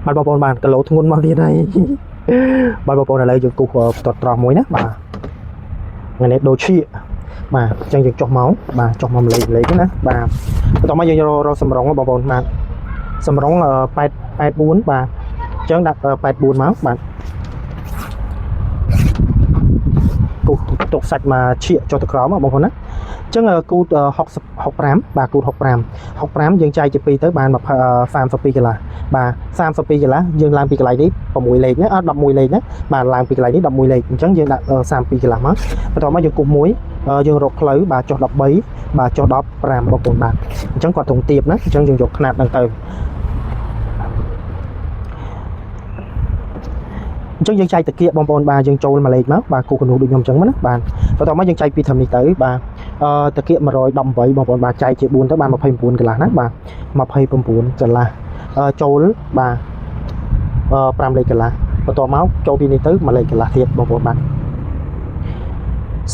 បាទបងប្អូនបានគីឡូធ្ងន់មកទៀតហើយបាទបងប្អូនឥឡូវយើងគូសតត្រង់មួយណាបាទថ្ងៃនេះដូចជាបាទអញ្ចឹងយើងចុះមកបាទចុះមកលេខណាបាទបន្តមកយើងរកសម្រងបងប្អូនបាទសម្រង84បាទអញ្ចឹងដាក់84មកបាទគូសទុកសាច់មកឈៀកចុះទៅក្រោមបងប្អូនណាអញ្ចឹងគូស65បាទគូស65យើងចែកជា2ទៅបាន32កន្លះបាទ32កន្លះយើងឡើងពីកន្លែងនេះ6លេខណា11លេខណាបាទឡើងពីកន្លែងនេះ11លេខអញ្ចឹងយើងដាក់32កន្លះមកបន្តមកយើងគូសមួយយើងរកផ្លូវបាទចុះ13បាទចុះ15បងប្អូនបាទអញ្ចឹងគាត់ត្រង់ទៀបណាអញ្ចឹងយើងយកຂະຫນាតហ្នឹងទៅអញ្ចឹងយើងចែកតាគៀកបងប្អូនបាទយើងចូលមួយលេខមកបាទគូកណ្ដុរដូចខ្ញុំអញ្ចឹងណាបាទបន្តមកយើងចែកពីត្រឹមនេះទៅបាទតាគៀក118បងប្អូនបាទចែកជា4ទៅបាន29កន្លះណាបាទ29កន្លះចូលបាទ5លេខកន្លះបន្តមកចូលពីនេះទៅ1លេខកន្លះទៀតបងប្អូនបាទ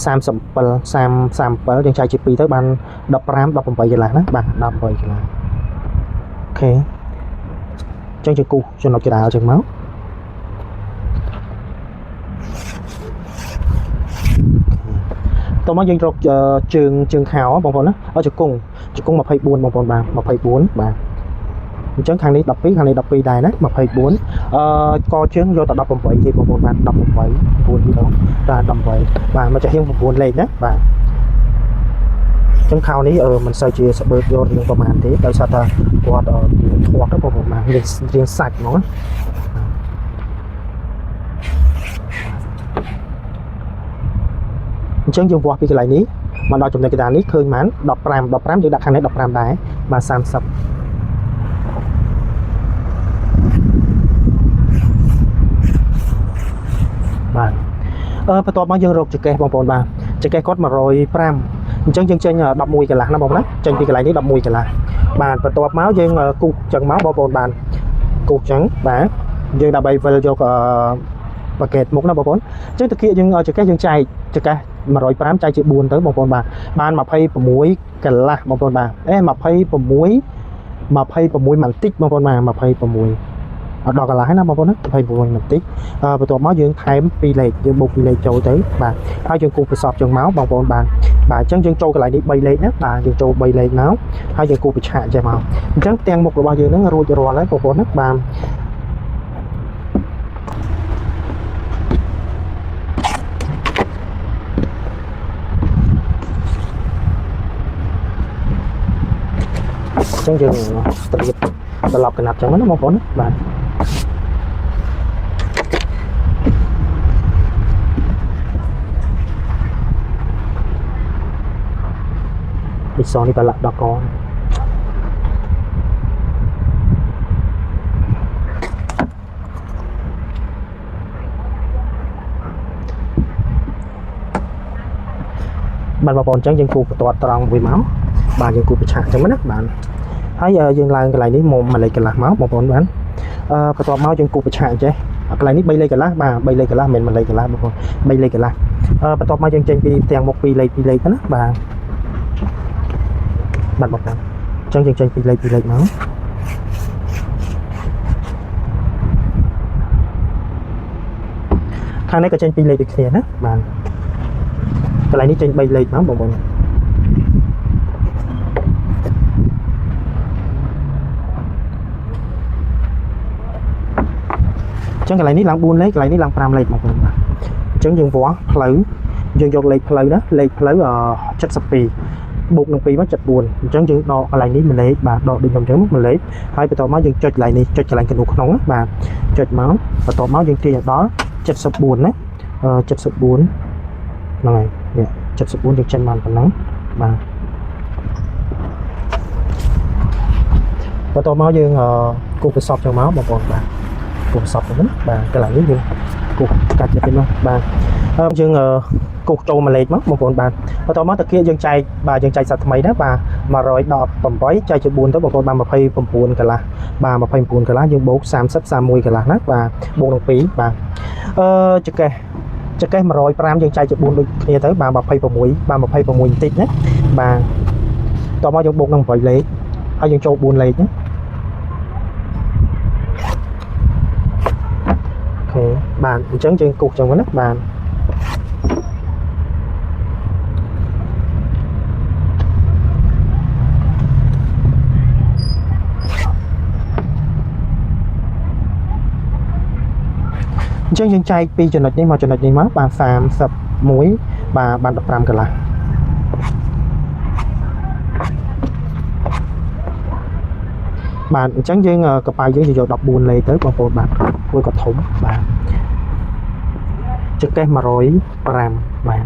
37យើងចែកជា2ទៅបាន15 18កន្លះណាបាទ18កន្លះអូខេអញ្ចឹងយើងគូសចំណុចកណ្ដាលអញ្ចឹងមកតោះមកយើងរកជើងខោបងប្អូនណាជង្គង់24បងប្អូនបាទ24បាទអញ្ចឹងខាងនេះ12ខាងនេះ12ដែរណា24កជើងយកតែ18ទេបងប្អូនបាទ18 9ទីដងតែ18បាទមកចាស់រៀង9លេខណាបាទអញ្ចឹងខោនេះមិនសូវជាស្បើកយករៀងប្រហែលទេដោយសារតែគាត់ធាត់ទៅបងប្អូនបាទរៀងសាច់ហ្មងអញ្ចឹងយើងវាស់ពីកន្លែងនេះមកដល់ចំណុចកណ្ដាលនេះឃើញបាន15យើងដាក់ខាងនេះ15ដែរបាទ30បាទបន្ទាប់មកយើងរកចង្កេះបងប្អូនបាទចង្កេះគាត់105អញ្ចឹងយើងចេញ11កន្លះណាបងប្អូនណាចេញពីកន្លែងនេះ11កន្លះបាទបន្ទាប់មកយើងគូសចឹងមកបងប្អូនបានគូសចឹងបាទយើងដើម្បីវិលយកប៉ាកេតមុខណាបងប្អូនអញ្ចឹងតាគៀកយើងចង្កេះយើងចែកចង្កេះ105ចែកជា4ទៅបងប្អូនបាទបាន26កន្លះបងប្អូនបាទ26បន្តិចបងប្អូនបាទ26អត់ដល់កន្លះហើយណាបងប្អូនណា26បន្តិចបន្ទាប់មកយើងថែម2លេខយើងបូក2លេខចូលទៅបាទហើយយើងគូសប្រសពចឹងមកបងប្អូនបាទអញ្ចឹងយើងចូលកន្លែងនេះ3លេខណាបាទយើងចូល3លេខមកហើយយើងគូសប្រឆាកចេះមកអញ្ចឹងទាំងមុខរបស់យើងហ្នឹងរួចរាល់ហើយបងប្អូនណាបាទអញ្ចឹងយើងត្រៀមត្រឡប់កណាត់ចឹងណាបងប្អូនបាទពីសនេះប្រឡាក់ដល់កបាទបងប្អូនអញ្ចឹងយើងគូសបន្ទាត់ត្រង់មួយមកបាទយើងគូសប្រឆាក់អញ្ចឹងណាបាទហើយយើងឡើងកន្លែងនេះមក1លេខកន្លះមកបងប្អូនបានបន្ទាប់មកយើងគូសប្រឆាក់អញ្ចឹងកន្លែងនេះ3លេខកន្លះបាទ3លេខកន្លះមិនមែន1លេខកន្លះបងប្អូន3លេខកន្លះបន្ទាប់មកយើងចេញពីទាំងមុខ2លេខ2លេខណាបាទបងប្អូនអញ្ចឹងយើងចេញពីលេខ2លេខមកខាងនេះក៏ចេញ2លេខដូចគ្នាណាបាទកន្លែងនេះចេញ3លេខមកបងប្អូនអញ្ចឹងកន្លែងនេះឡើង4លេខកន្លែងនេះឡើង5លេខបងប្អូនបាទអញ្ចឹងយើងវាស់ផ្លូវយើងយកលេខផ្លូវណាលេខផ្លូវ72បូកនឹង2មក74អញ្ចឹងយើងដកកន្លែងនេះ1លេខបាទដកដូចខ្ញុំអញ្ចឹង1លេខហើយបន្ទាប់មកយើងចុចកន្លែងនេះចុចកន្លែងកណ្ដូលក្នុងបាទចុចមកបន្ទាប់មកយើងទាញដល់74ណា74ហ្នឹងហើយនេះ74យើងចេញបានប៉ុណ្ណឹងបាទបន្ទាប់មកយើងគូសប្រសពចឹងមកបងប្អូនបាទគូសប្រសពទៅណាបាទកន្លែងនេះយើងគូសកាត់ទៅនោះបាទយើងគូសចូល1លេខមកបងប្អូនបាទបន្ទាប់មកតាគៀកយើងចែកបាទយើងចែកសាច់ថ្មីណាបាទ118ចែកជា4ទៅបងប្អូនបាន29កន្លះបាទ29កន្លះយើងបូក30 31កន្លះណាបាទបូកនឹង2បាទចង្កេះ105យើងចែកជា4ដូចគ្នាទៅបាទ26បាទ26បន្តិចណាបាទតោះមកយើងបូកនឹង8លេខហើយយើងចូល4លេខណា bạn chẳng chừng cục trong cái nắp bạn chẳng chừng chạy pi cho này mà cho này má bạn phàm sập muối và bạn đập ram cả là bạn chẳng chừng cặp bài những gì đọc buồn này tới bằng bạn vui có thủng bạn trực cái mà rồi ram bạn